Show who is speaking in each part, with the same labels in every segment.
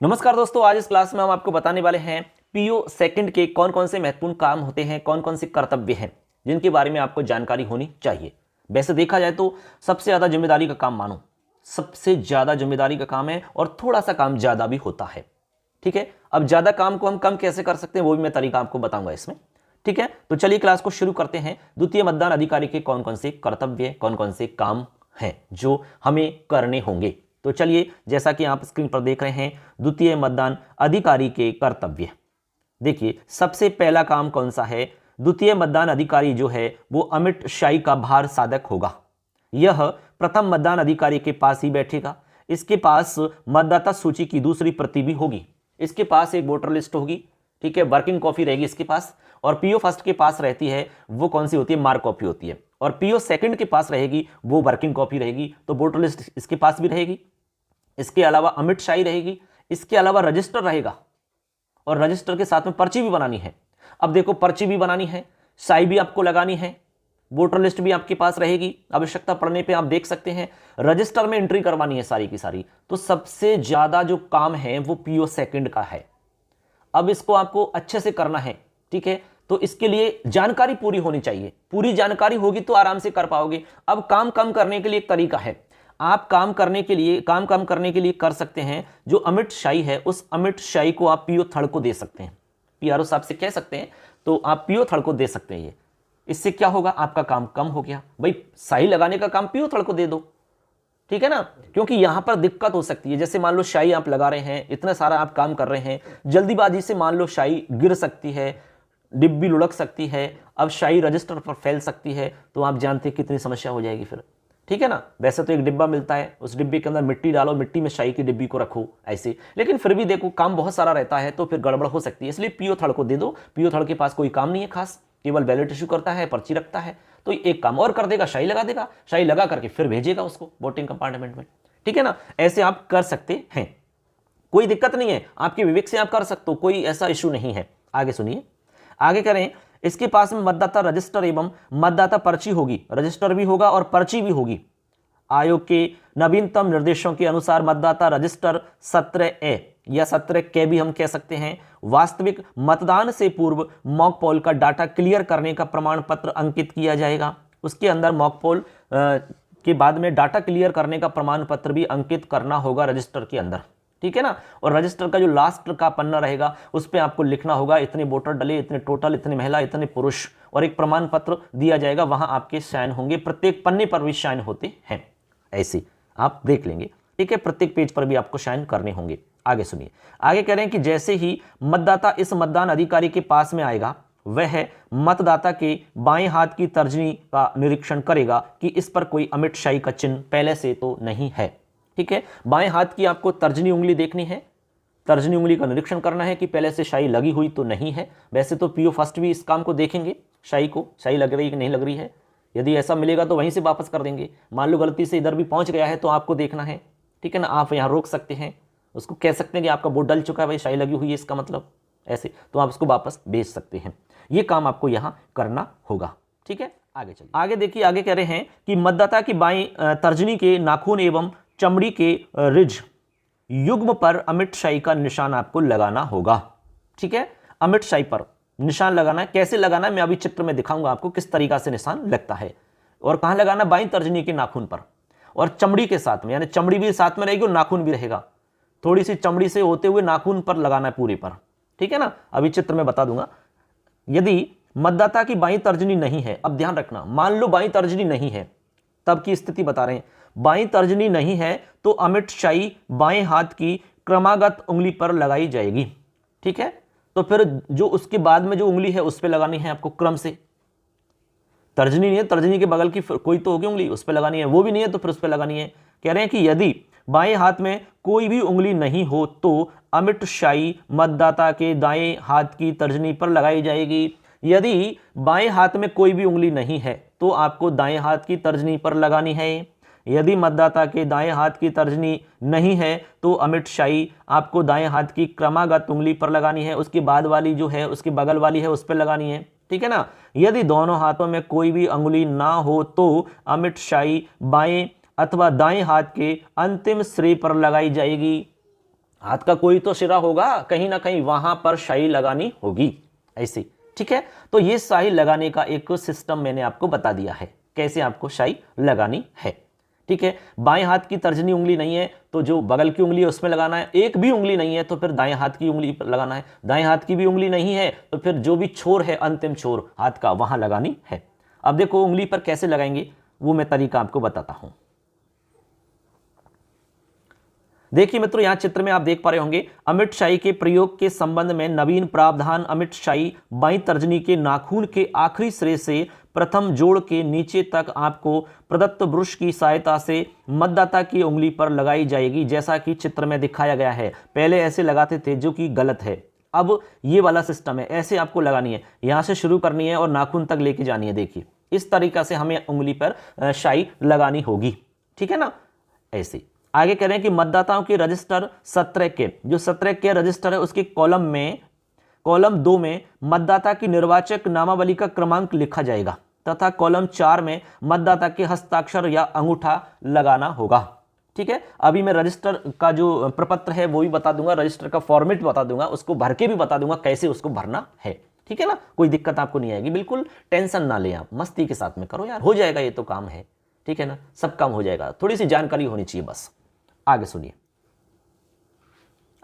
Speaker 1: नमस्कार दोस्तों, आज इस क्लास में हम आपको बताने वाले हैं पीओ सेकंड के कौन कौन से महत्वपूर्ण काम होते हैं, कौन कौन से कर्तव्य हैं जिनके बारे में आपको जानकारी होनी चाहिए। वैसे देखा जाए तो सबसे ज्यादा जिम्मेदारी का काम मानो, सबसे ज्यादा जिम्मेदारी का काम है और थोड़ा सा काम ज्यादा भी होता है। ठीक है, अब ज्यादा काम को हम कम कैसे कर सकते हैं वो भी मैं तरीका आपको बताऊंगा इसमें। ठीक है, तो चलिए क्लास को शुरू करते हैं। द्वितीय मतदान अधिकारी के कौन कौन से कर्तव्य, कौन कौन से काम हैं जो हमें करने होंगे। तो चलिए, जैसा कि आप स्क्रीन पर देख रहे हैं, द्वितीय मतदान अधिकारी के कर्तव्य। देखिए, सबसे पहला काम कौन सा है। द्वितीय मतदान अधिकारी जो है वो अमिट शाही का भार साधक होगा। यह प्रथम मतदान अधिकारी के पास ही बैठेगा। इसके पास मतदाता सूची की दूसरी प्रति भी होगी। इसके पास एक वोटर लिस्ट होगी, ठीक है, वर्किंग कॉपी रहेगी इसके पास। और पीओ फर्स्ट के पास रहती है वो कौन सी होती है, मार्क कॉपी होती है। और पीओ सेकंड के पास रहेगी वो वर्किंग कॉपी रहेगी, तो वोटर लिस्ट इसके पास भी रहेगी। इसके अलावा अमिट शाही रहेगी। इसके अलावा रजिस्टर रहेगा और रजिस्टर के साथ में पर्ची भी बनानी है। अब देखो, पर्ची भी बनानी है, शाही भी आपको लगानी है, वोटर लिस्ट भी आपके पास रहेगी। आवश्यकता पड़ने पे आप देख सकते हैं रजिस्टर में एंट्री करवानी है सारी की सारी। तो सबसे ज्यादा जो काम है वो पीओ सेकंड का है। अब इसको आपको अच्छे से करना है, ठीक है। तो इसके लिए जानकारी पूरी होनी चाहिए, पूरी जानकारी होगी तो आराम से कर पाओगे। अब काम कम करने के लिए एक तरीका है। आप काम कम करने के लिए कर सकते हैं, जो अमिट शाही है उस अमिट शाही को आप पीओ थर्ड को दे सकते हैं। पीआरओ साहब से कह सकते हैं, तो आप पीओ थर्ड को दे सकते हैं। इससे क्या होगा, आपका काम कम हो गया। भाई, शाही लगाने का काम पीओ थर्ड को दे दो, ठीक है ना। क्योंकि यहां पर दिक्कत हो सकती है, जैसे मान लो शाही आप लगा रहे हैं, इतना सारा आप काम कर रहे हैं, जल्दीबाजी से मान लो शाही गिर सकती है, डिब्बी लुढ़क सकती है, अब शाही रजिस्टर पर फैल सकती है, तो आप जानते हैं कितनी समस्या हो जाएगी फिर, ठीक है ना। वैसे तो एक डिब्बा मिलता है, उस डिब्बे के अंदर मिट्टी डालो, मिट्टी में शाही की डिब्बी को रखो ऐसे, लेकिन फिर भी देखो काम बहुत सारा रहता है तो फिर गड़बड़ हो सकती है। इसलिए पीओ थर्ड को दे दो। पीओ थर्ड के पास कोई काम नहीं है खास, केवल बैलेट इशू करता है, पर्ची रखता है, तो एक काम और कर देगा, शाही लगा देगा। शाही लगा करके फिर भेजेगा उसको वोटिंग कंपार्टमेंट में, ठीक है ना। ऐसे आप कर सकते हैं, कोई दिक्कत नहीं है, आपके विवेक से आप कर सकते हो, कोई ऐसा इशू नहीं है। आगे सुनिए, आगे करें। इसके पास में मतदाता रजिस्टर एवं मतदाता पर्ची होगी, रजिस्टर भी होगा और पर्ची भी होगी। आयोग के नवीनतम निर्देशों के अनुसार मतदाता रजिस्टर 17A या 17K भी हम कह सकते हैं। वास्तविक मतदान से पूर्व मॉक पोल का डाटा क्लियर करने का प्रमाण पत्र अंकित किया जाएगा। उसके अंदर मॉक पोल के बाद में डाटा क्लियर करने का प्रमाण पत्र भी अंकित करना होगा रजिस्टर के अंदर, ठीक है ना। और रजिस्टर का जो लास्ट का पन्ना रहेगा उस पर आपको लिखना होगा इतने वोटर डले, इतने टोटल, इतने महिला, इतने पुरुष, और एक प्रमाण पत्र दिया जाएगा, वहां आपके साइन होंगे। प्रत्येक पन्ने पर भी साइन होते हैं, ऐसे आप देख लेंगे, ठीक है। प्रत्येक पेज पर भी आपको साइन करने होंगे। आगे सुनिए, आगे कह रहे हैं कि जैसे ही मतदाता इस मतदान अधिकारी के पास में आएगा, वह मतदाता के बाएं हाथ की तर्जनी का निरीक्षण करेगा कि इस पर कोई अमिट शाही का चिन्ह पहले से तो नहीं है, ठीक है। बाएं हाथ की आपको तर्जनी उंगली देखनी है, तर्जनी उंगली का निरीक्षण करना है कि पहले से शाही लगी हुई तो नहीं है। वैसे तो पीओ फर्स्ट भी इस काम को देखेंगे, शाही लग रही है कि नहीं लग रही है। यदि ऐसा मिलेगा तो वहीं से वापस कर देंगे। मान लो गलती से इधर भी पहुंच गया है तो आपको देखना है, ठीक है ना। आप यहाँ रोक सकते हैं, उसको कह सकते हैं कि आपका वोट डल चुका है, भाई शाही लगी हुई है इसका मतलब, ऐसे तो आप उसको वापस भेज सकते हैं। ये काम आपको यहाँ करना होगा, ठीक है। आगे चलिए, आगे देखिए, आगे कह रहे हैं कि मतदाता की बाईं तर्जनी के नाखून एवं चमड़ी के रिज युग्म पर अमिट शाही का निशान आपको लगाना होगा, ठीक है। अमिट शाही पर निशान लगाना है, कैसे लगाना है मैं अभी चित्र में दिखाऊंगा आपको किस तरीका से निशान लगता है। और कहां लगाना, बाईं तर्जनी के नाखून पर और चमड़ी के साथ में, यानी चमड़ी भी साथ में रहेगी और नाखून भी रहेगा। थोड़ी सी चमड़ी से होते हुए नाखून पर लगाना है पूरे पर, ठीक है ना। अभी चित्र में बता दूंगा। यदि मतदाता की बाईं तर्जनी नहीं है, अब ध्यान रखना, मान लो बाईं तर्जनी नहीं है, तब की स्थिति बता रहे हैं। बाईं तर्जनी नहीं है तो अमिट शाही बाएं हाथ की क्रमागत उंगली पर लगाई जाएगी, ठीक है। तो फिर जो उसके बाद में जो उंगली है उस पर लगानी है आपको क्रम से। तर्जनी नहीं है, तर्जनी के बगल की कोई तो होगी उंगली, उस पर लगानी है, वो भी नहीं है तो फिर उस पर लगानी है। कह रहे हैं कि यदि बाएं हाथ में कोई भी उंगली नहीं हो तो अमिट शाही मतदाता के दाएं हाथ की तर्जनी पर लगाई जाएगी। यदि बाएं हाथ में कोई भी उंगली नहीं है तो आपको दाएं हाथ की तर्जनी पर लगानी है। यदि मतदाता के दाएं हाथ की तर्जनी नहीं है तो अमिट शाही आपको दाएं हाथ की क्रमागत उंगली पर लगानी है, उसके बाद वाली जो है उसके बगल वाली है उस पर लगानी है, ठीक है ना। यदि दोनों हाथों में कोई भी अंगुली ना हो तो अमिट शाही बाएं अथवा दाएं हाथ के अंतिम सिरे पर लगाई जाएगी। हाथ का कोई तो सिरा होगा, कहीं ना कहीं वहां पर शाई लगानी होगी ऐसे। ठीक है, तो ये शाई लगाने का एक सिस्टम मैंने आपको बता दिया है, कैसे आपको शाई लगानी है। ठीक है, बाएं हाथ की तर्जनी उंगली नहीं है तो जो बगल की उंगली है उसमें लगाना है, एक भी उंगली नहीं है तो फिर दाएं हाथ की उंगली पर लगाना है, दाएं हाथ की भी उंगली नहीं है तो फिर जो भी छोर है, अंतिम छोर हाथ का, वहां लगानी है। अब देखो उंगली पर कैसे लगाएंगे, वो मैं तरीका आपको बताता हूं। देखिए मित्रों, यहां चित्र में आप देख पा रहे होंगे, अमिट शाई के प्रयोग के संबंध में नवीन प्रावधान। अमिट शाई बाईं तर्जनी के नाखून के आखिरी सिरे से प्रथम जोड़ के नीचे तक आपको प्रदत्त ब्रश की सहायता से मतदाता की उंगली पर लगाई जाएगी, जैसा कि चित्र में दिखाया गया है। पहले ऐसे लगाते थे जो कि गलत है, अब ये वाला सिस्टम है, ऐसे आपको लगानी है, यहां से शुरू करनी है और नाखून तक लेके जानी है। देखिए इस तरीका से हमें उंगली पर शाई लगानी होगी। ठीक है ना, ऐसे। आगे कह रहे हैं कि मतदाताओं के रजिस्टर 17 के, जो 17 के रजिस्टर है उसके कॉलम 2 में मतदाता की निर्वाचक नामावली का क्रमांक लिखा जाएगा तथा कॉलम 4 में मतदाता के हस्ताक्षर या अंगूठा लगाना होगा। ठीक है, अभी मैं रजिस्टर का जो प्रपत्र है वो भी बता दूंगा, रजिस्टर का फॉर्मेट बता दूंगा, उसको भर के भी बता दूंगा कैसे उसको भरना है। ठीक है ना, कोई दिक्कत आपको नहीं आएगी, बिल्कुल टेंशन ना लें आप, मस्ती के साथ में करो यार, हो जाएगा, ये तो काम है। ठीक है ना, सब काम हो जाएगा, थोड़ी सी जानकारी होनी चाहिए बस। आगे सुनिए,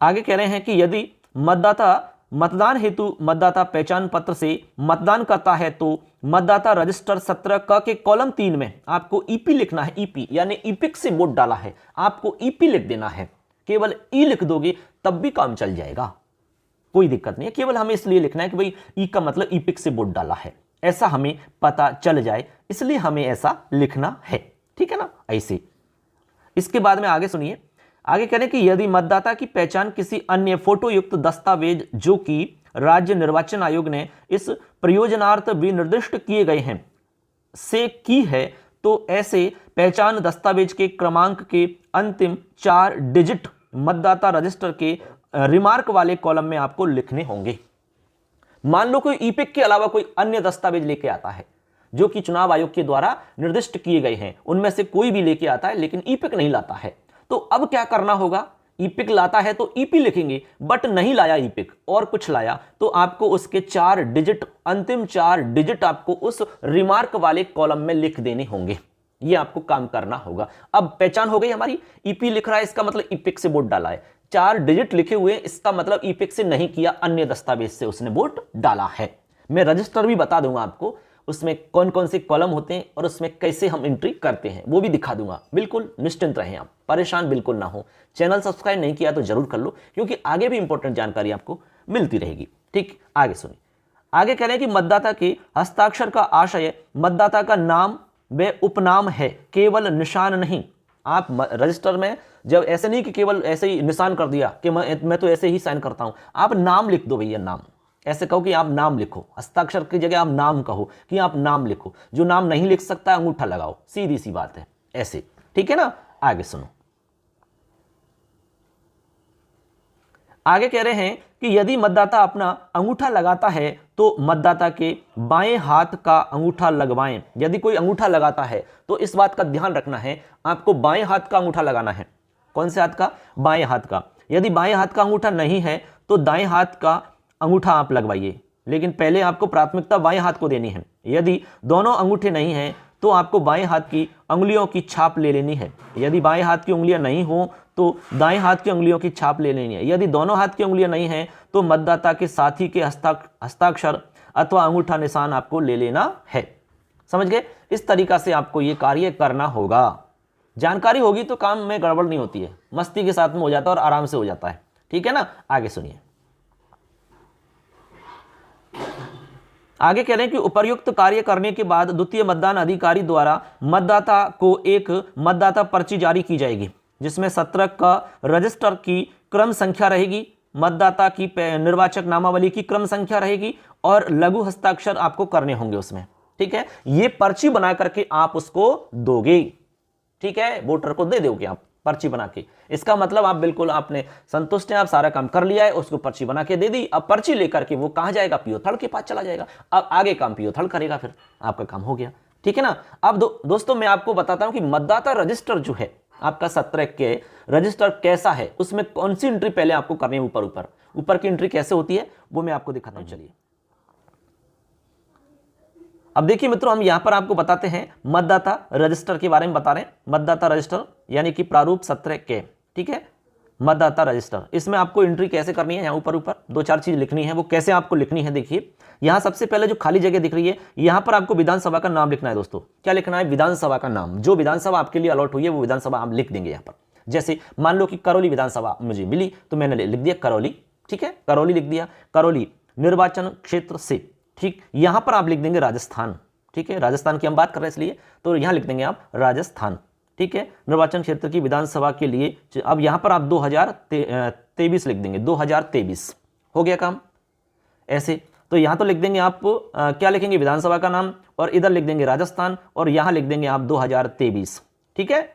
Speaker 1: आगे कह रहे हैं कि यदि मतदाता मतदान हेतु मतदाता पहचान पत्र से मतदान करता है तो मतदाता रजिस्टर 17 क के कॉलम 3 में आपको ईपी लिखना है। ईपी यानी ईपिक से वोट डाला है, आपको ईपी लिख देना है। केवल ई लिख दोगे तब भी काम चल जाएगा, कोई दिक्कत नहीं है। केवल हमें इसलिए लिखना है कि भाई ई का मतलब ईपिक से वोट डाला है, ऐसा हमें पता चल जाए, इसलिए हमें ऐसा लिखना है। ठीक है ना, ऐसे। इसके बाद में आगे सुनिए, आगे कह रहे हैं कि यदि मतदाता की पहचान किसी अन्य फोटो युक्त दस्तावेज जो कि राज्य निर्वाचन आयोग ने इस प्रयोजनार्थ विनिर्दिष्ट किए गए हैं से की है तो ऐसे पहचान दस्तावेज के क्रमांक के अंतिम 4 डिजिट मतदाता रजिस्टर के रिमार्क वाले कॉलम में आपको लिखने होंगे। मान लो कोई ईपिक के अलावा कोई अन्य दस्तावेज लेके आता है जो कि चुनाव आयोग के द्वारा निर्दिष्ट किए गए हैं, उनमें से कोई भी लेके आता है लेकिन ईपिक नहीं लाता है, तो अब क्या करना होगा? ईपिक लाता है तो ईपी लिखेंगे, बट नहीं लाया ईपिक और कुछ लाया तो आपको उसके 4 डिजिट, अंतिम 4 डिजिट आपको उस रिमार्क वाले कॉलम में लिख देने होंगे। ये आपको काम करना होगा। अब पहचान हो गई हमारी, ईपी लिख रहा है इसका मतलब ईपिक से वोट डाला है, 4 डिजिट लिखे हुए इसका मतलब ईपिक से नहीं किया, अन्य दस्तावेज से उसने वोट डाला है। मैं रजिस्टर भी बता दूंगा आपको, उसमें कौन कौन से कॉलम होते हैं और उसमें कैसे हम एंट्री करते हैं वो भी दिखा दूंगा। बिल्कुल निश्चिंत रहें आप, परेशान बिल्कुल ना हो। चैनल सब्सक्राइब नहीं किया तो जरूर कर लो, क्योंकि आगे भी इंपॉर्टेंट जानकारी आपको मिलती रहेगी। ठीक, आगे सुनिए, आगे कह रहे हैं कि मतदाता के हस्ताक्षर का आशय मतदाता का नाम व उपनाम है, केवल निशान नहीं। आप रजिस्टर में जब ऐसे नहीं कि केवल ऐसे ही निशान कर दिया कि मैं तो ऐसे ही साइन करता हूं, आप नाम लिख दो भैया, नाम ऐसे कहो कि आप नाम लिखो, हस्ताक्षर की जगह आप नाम कहो कि आप नाम लिखो। जो नाम नहीं लिख सकता अंगूठा लगाओ, सीधी सी बात है, ऐसे। ठीक है ना, आगे सुनो, आगे कह रहे हैं कि यदि मतदाता अपना अंगूठा लगाता है तो मतदाता के बाएं हाथ का अंगूठा लगवाएं। यदि कोई अंगूठा लगाता है तो इस बात का ध्यान रखना है, आपको बाएं हाथ का अंगूठा लगाना है। कौन से हाथ का? बाएं हाथ का। यदि बाएं हाथ का अंगूठा नहीं है तो दाएं हाथ का अंगूठा आप लगवाइए, लेकिन पहले आपको प्राथमिकता बाएं हाथ को देनी है। यदि दोनों अंगूठे नहीं हैं तो आपको बाएं हाथ की अंगुलियों की छाप ले लेनी है। यदि बाएं हाथ की उंगलियां नहीं हो तो दाएं हाथ की उंगलियों की छाप ले लेनी है। यदि दोनों हाथ की उंगलियां नहीं हैं तो मतदाता के साथी के हस्ताक्षर अथवा अंगूठा निशान आपको ले लेना है। समझ गए? इस तरीका से आपको ये कार्य करना होगा। जानकारी होगी तो काम में गड़बड़ नहीं होती है, मस्ती के साथ में हो जाता है और आराम से हो जाता है। ठीक है ना, आगे सुनिए, आगे कह रहे हैं कि उपर्युक्त कार्य करने के बाद द्वितीय मतदान अधिकारी द्वारा मतदाता को एक मतदाता पर्ची जारी की जाएगी जिसमें 17 का रजिस्टर की क्रम संख्या रहेगी, मतदाता की निर्वाचक नामावली की क्रम संख्या रहेगी और लघु हस्ताक्षर आपको करने होंगे उसमें। ठीक है, ये पर्ची बना करके आप उसको दोगे। ठीक है, वोटर को दे दोगे आप पर्ची बना के। इसका मतलब आप बिल्कुल आपने संतुष्ट हैं, आप सारा काम कर लिया है, उसको पर्ची बना के दे दी। अब पर्ची लेकर के वो कहां जाएगा? पीओ थर्ड के पास चला जाएगा। अब आगे काम पीओ थर्ड करेगा, फिर आपका काम हो गया। ठीक है ना। अब दोस्तों मैं आपको बताता हूं कि मतदाता रजिस्टर जो है आपका 17 के रजिस्टर कैसा है, उसमें कौन सी एंट्री पहले आपको करनी है, ऊपर ऊपर ऊपर की एंट्री कैसे होती है वो मैं आपको दिखाता हूं। चलिए अब देखिए मित्रों, हम यहां पर आपको बताते हैं मतदाता रजिस्टर के बारे में बता रहे हैं। मतदाता रजिस्टर यानी कि प्रारूप 17 के, ठीक है, मतदाता रजिस्टर, इसमें आपको एंट्री कैसे करनी है, यहाँ ऊपर ऊपर 2-4 चीज लिखनी है। वो कैसे आपको लिखनी है, देखिए यहां सबसे पहले जो खाली जगह दिख रही है, यहां पर आपको विधानसभा का नाम लिखना है। दोस्तों क्या लिखना है, विधानसभा का नाम, जो विधानसभा आपके लिए अलॉट हुई है वो विधानसभा आप लिख देंगे यहां पर। जैसे मान लो कि करौली विधानसभा मुझे मिली तो मैंने लिख दिया करौली, ठीक है, करौली लिख दिया, करौली निर्वाचन क्षेत्र से, ठीक, यहां पर आप लिख देंगे राजस्थान, ठीक है, राजस्थान की हम बात कर रहे हैं इसलिए तो यहां लिख देंगे आप राजस्थान, ठीक है, निर्वाचन क्षेत्र की विधानसभा के लिए। अब यहां पर आप 2023 लिख देंगे, 2023 हो गया काम ऐसे। तो यहां तो लिख देंगे आप क्या लिखेंगे, विधानसभा का नाम, और इधर लिख देंगे राजस्थान, और यहां लिख देंगे आप 2023, ठीक है।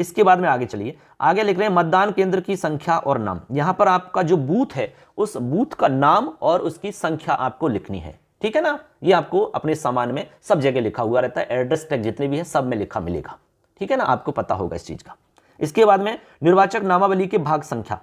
Speaker 1: इसके बाद में आगे चलिए, आगे लिख रहे हैं मतदान केंद्र की संख्या और नाम। यहां पर आपका जो बूथ है उस बूथ का नाम और उसकी संख्या आपको लिखनी है, ठीक है ना। ये आपको अपने सामान में सब जगह लिखा हुआ रहता है, एड्रेस टैग जितने भी है सब में लिखा मिलेगा, ठीक है ना, आपको पता होगा इस चीज का। इसके बाद में निर्वाचक नामावली के भाग संख्या,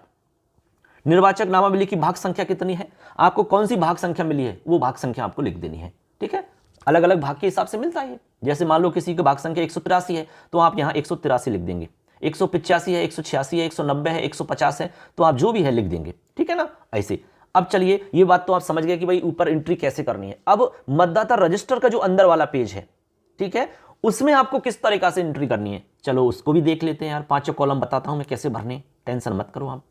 Speaker 1: निर्वाचक नामावली की भाग संख्या कितनी है, आपको कौन सी भाग संख्या मिली है वो भाग संख्या आपको लिख देनी है, ठीक है। अलग अलग भाग के हिसाब से मिलता है, जैसे मान लो किसी की भाग संख्या 183 है तो आप यहां 183 लिख देंगे, 185 है, 186 है, 190 है, 150 है, तो आप जो भी है लिख देंगे, ठीक है ना, ऐसे। अब चलिए ये बात तो आप समझ गए कि भाई ऊपर एंट्री कैसे करनी है। अब मतदाता रजिस्टर का जो अंदर वाला पेज है, ठीक है, उसमें आपको किस तरीका से एंट्री करनी है, चलो उसको भी देख लेते हैं यार। 5 कॉलम बताता हूं मैं कैसे भरने, टेंशन मत करो आप।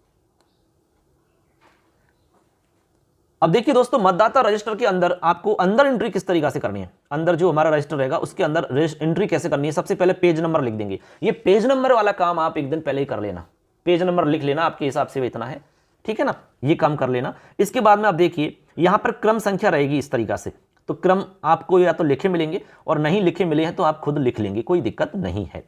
Speaker 1: अब देखिए दोस्तों, मतदाता रजिस्टर के अंदर आपको अंदर एंट्री किस तरीका से करनी है, अंदर जो हमारा रजिस्टर रहेगा उसके अंदर एंट्री कैसे करनी है। सबसे पहले पेज नंबर लिख देंगे, ये पेज नंबर वाला काम आप एक दिन पहले ही कर लेना, पेज नंबर लिख लेना, आपके हिसाब से इतना है, ठीक है ना, ये काम कर लेना। इसके बाद में आप देखिए यहां पर क्रम संख्या रहेगी इस तरीका से, तो क्रम आपको या तो लिखे मिलेंगे और नहीं लिखे मिले हैं तो आप खुद लिख लेंगे, कोई दिक्कत नहीं है।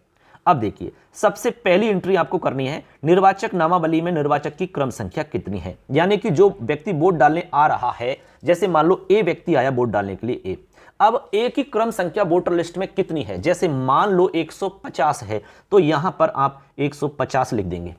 Speaker 1: अब देखिए सबसे पहली एंट्री आपको करनी है, निर्वाचक नामावली में निर्वाचक की क्रम संख्या कितनी है, यानी कि जो व्यक्ति वोट डालने आ रहा है, जैसे मान लो ए व्यक्ति आया वोट डालने के लिए ए, अब ए की क्रम संख्या वोटर लिस्ट में कितनी है, जैसे मान लो 150 है तो यहां पर आप 150 लिख देंगे,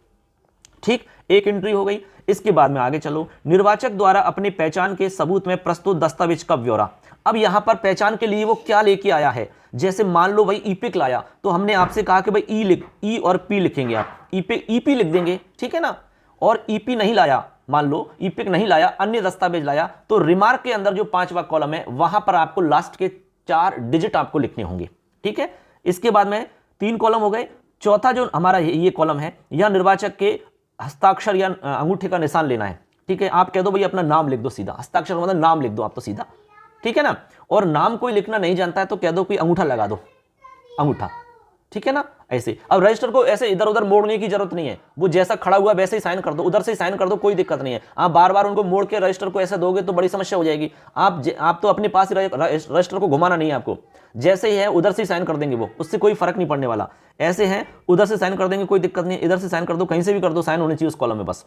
Speaker 1: ठीक, एक एंट्री हो गई। इसके बाद में आगे चलो, निर्वाचक द्वारा अपनी पहचान के सबूत में प्रस्तुत दस्तावेज का ब्यौरा। अब यहां पर पहचान के लिए वो क्या लेके आया है, जैसे मान लो भाई ईपिक लाया तो हमने आपसे कहा कि भाई ई और पी लिखेंगे, आप ईपी लिख देंगे, ठीक है ना। और ईपी नहीं लाया, मान लो ईपिक नहीं लाया, अन्य दस्तावेज लाया, तो रिमार्क के अंदर जो 5वां कॉलम है वहां पर आपको लास्ट के 4 डिजिट आपको लिखने होंगे, ठीक है। इसके बाद में 3 कॉलम हो गए। चौथा जो हमारा ये कॉलम है, यह निर्वाचक के हस्ताक्षर या अंगूठे का निशान लेना है, ठीक है। आप कह दो भाई अपना नाम लिख दो सीधा, हस्ताक्षर मतलब नाम लिख दो आप तो सीधा, ठीक है ना। और नाम कोई लिखना नहीं जानता है तो कह दो कोई अंगूठा लगा दो, अंगूठा, ठीक है ना, ऐसे। अब रजिस्टर को ऐसे इधर उधर मोड़ने की जरूरत नहीं है, वो जैसा खड़ा हुआ वैसे ही साइन कर दो, उधर से साइन कर दो, कोई दिक्कत नहीं है। आप बार बार उनको मोड़ के रजिस्टर को ऐसे दोगे तो बड़ी समस्या हो जाएगी। आप तो अपने पास रजिस्टर को घुमाना नहीं है आपको, जैसे ही है उधर से साइन कर देंगे वो, उससे कोई फर्क नहीं पड़ने वाला। ऐसे है उधर से साइन कर देंगे, कोई दिक्कत नहीं, इधर से साइन कर दो, कहीं से भी कर दो, साइन होनी चाहिए उस कॉलम में बस।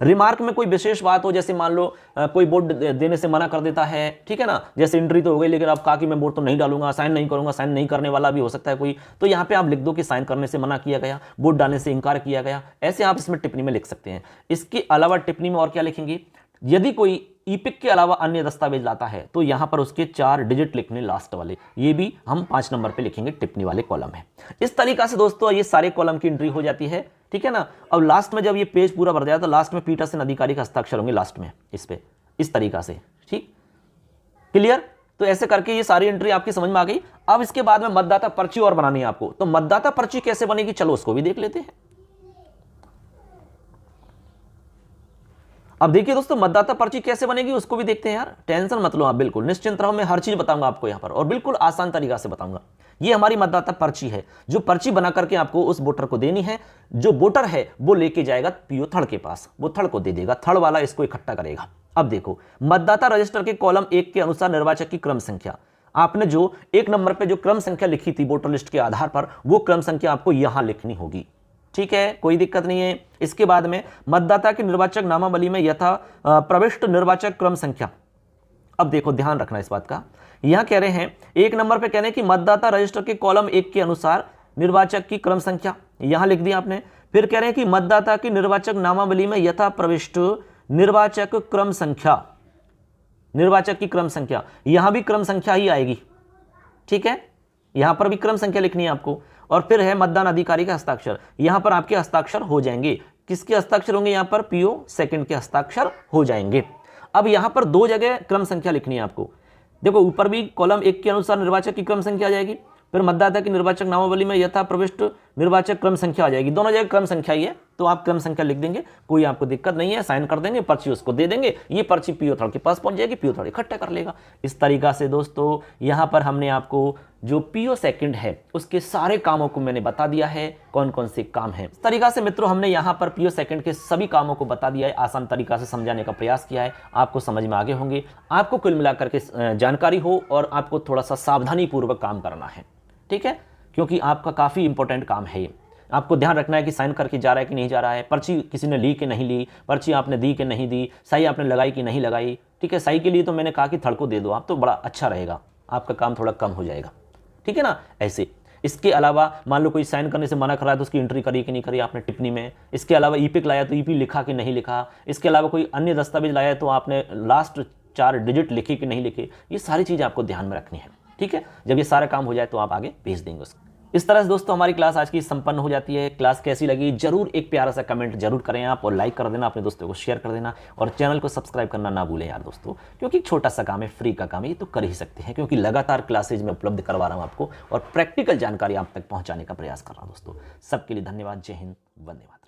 Speaker 1: रिमार्क में कोई विशेष बात हो, जैसे मान लो कोई वोट देने से मना कर देता है, ठीक है ना, जैसे एंट्री तो हो गई लेकिन आप कहा कि मैं वोट तो नहीं डालूंगा, साइन नहीं करूंगा, साइन नहीं करने वाला भी हो सकता है कोई, तो यहां पे आप लिख दो कि साइन करने से मना किया गया, वोट डालने से इंकार किया गया, ऐसे आप इसमें टिप्पणी में लिख सकते हैं। इसके अलावा टिप्पणी में और क्या लिखेंगे, यदि कोई ईपिक के अलावा अन्य दस्तावेज लाता है तो यहां पर उसके 4 डिजिट लिखने लास्ट वाले, ये भी हम 5 नंबर पे लिखेंगे, टिप्पणी वाले कॉलम है। इस तरीका से दोस्तों ये सारे कॉलम की एंट्री हो जाती है, ठीक है ना। अब लास्ट में जब ये पेज पूरा भर जाए तो लास्ट में पीठासीन अधिकारी का हस्ताक्षर होंगे लास्ट में इस पे, इस तरीका से, ठीक, क्लियर। तो ऐसे करके ये सारी एंट्री आपकी समझ में आ गई। अब इसके बाद में मतदाता पर्ची और बनानी है आपको, तो मतदाता पर्ची कैसे बनेगी चलो उसको भी देख लेते हैं। अब देखिए दोस्तों मतदाता पर्ची कैसे बनेगी उसको भी देखते हैं यार, टेंशन मत लो आप, बिल्कुल निश्चिंत रहो, मैं हर चीज बताऊंगा आपको यहां पर और बिल्कुल आसान तरीका से बताऊंगा। ये हमारी मतदाता पर्ची है, जो पर्ची बना करके आपको उस वोटर को देनी है, जो वोटर है वो लेके जाएगा पीओ थर्ड के पास, वो थर्ड को दे देगा, थर्ड वाला इसको इकट्ठा करेगा। अब देखो मतदाता रजिस्टर के कॉलम 1 के अनुसार निर्वाचक की क्रम संख्या, आपने जो 1 नंबर पे जो क्रम संख्या लिखी थी वोटर लिस्ट के आधार पर, वो क्रम संख्या आपको यहां लिखनी होगी, ठीक है, कोई दिक्कत नहीं है। इसके बाद में मतदाता की निर्वाचक नामावली में यथा प्रविष्ट निर्वाचक क्रम संख्या। अब देखो ध्यान रखना इस बात का, यहां कह रहे हैं 1 नंबर पे कह रहे हैं कि मतदाता रजिस्टर के कॉलम 1 के अनुसार निर्वाचक की क्रम संख्या यहां लिख दिया आपने। फिर कह रहे हैं कि मतदाता की निर्वाचक नामावली में यथा प्रविष्ट निर्वाचक क्रम संख्या, निर्वाचक की क्रम संख्या, यहां भी क्रम संख्या ही आएगी, ठीक है, यहां पर भी क्रम संख्या लिखनी है आपको। और फिर है मतदान अधिकारी का हस्ताक्षर, यहां पर आपके हस्ताक्षर हो जाएंगे। किसके हस्ताक्षर होंगे? यहां पर पीओ सेकंड के हस्ताक्षर हो जाएंगे। अब यहां पर दो जगह क्रम संख्या लिखनी है आपको। देखो ऊपर भी कॉलम 1 के अनुसार निर्वाचक की क्रम संख्या आ जाएगी, फिर मतदाता की निर्वाचक नामावली में यथा प्रविष्ट निर्वाचक क्रम संख्या आ जाएगी। दोनों जगह क्रम संख्या ही है, तो आप क्रम संख्या लिख देंगे, कोई आपको दिक्कत नहीं है, साइन कर देंगे, पर्ची उसको दे देंगे, ये पर्ची पीओ थर्ड के पास पहुंच जाएगी, पीओ थर्ड इकट्ठा कर लेगा। इस तरीका से दोस्तों यहां पर हमने आपको जो पीओ सेकंड है उसके सारे कामों को मैंने बता दिया है, कौन कौन से काम है। इस तरीका से मित्रों हमने यहां पर पीओ सेकंड के सभी कामों को बता दिया है, आसान तरीका से समझाने का प्रयास किया है, आपको समझ में आगे होंगे। आपको कुल मिलाकर के जानकारी हो और आपको थोड़ा सा सावधानी पूर्वक काम करना है, ठीक है, क्योंकि आपका काफी इंपॉर्टेंट काम है ये। आपको ध्यान रखना है कि साइन करके जा रहा है कि नहीं जा रहा है, पर्ची किसी ने ली कि नहीं ली, पर्ची आपने दी कि नहीं दी, सही आपने लगाई कि नहीं लगाई, ठीक है। सही के लिए तो मैंने कहा कि थर्ड को दे दो आप, तो बड़ा अच्छा रहेगा, आपका काम थोड़ा कम हो जाएगा, ठीक है ना। ऐसे इसके अलावा मान लो कोई साइन करने से मना कर रहा है तो उसकी एंट्री करी कि नहीं करी आपने टिप्पणी में। इसके अलावा ईपिक लाया तो ईपी लिखा कि नहीं लिखा। इसके अलावा कोई अन्य दस्तावेज लाया तो आपने लास्ट 4 डिजिट लिखे कि नहीं लिखे। ये सारी चीज़ आपको ध्यान में रखनी है, ठीक है। जब ये सारा काम हो जाए तो आप आगे भेज देंगे उसको। इस तरह से दोस्तों हमारी क्लास आज की संपन्न हो जाती है। क्लास कैसी लगी जरूर एक प्यारा सा कमेंट जरूर करें आप, और लाइक कर देना, अपने दोस्तों को शेयर कर देना, और चैनल को सब्सक्राइब करना ना भूलें यार दोस्तों, क्योंकि छोटा सा काम है, फ्री का काम है, ये तो कर ही सकते हैं, क्योंकि लगातार क्लासेज में उपलब्ध करवा रहा हूँ आपको और प्रैक्टिकल जानकारी आप तक पहुँचाने का प्रयास कर रहा हूँ दोस्तों। सबके लिए धन्यवाद। जय हिंद, वंदे मातरम।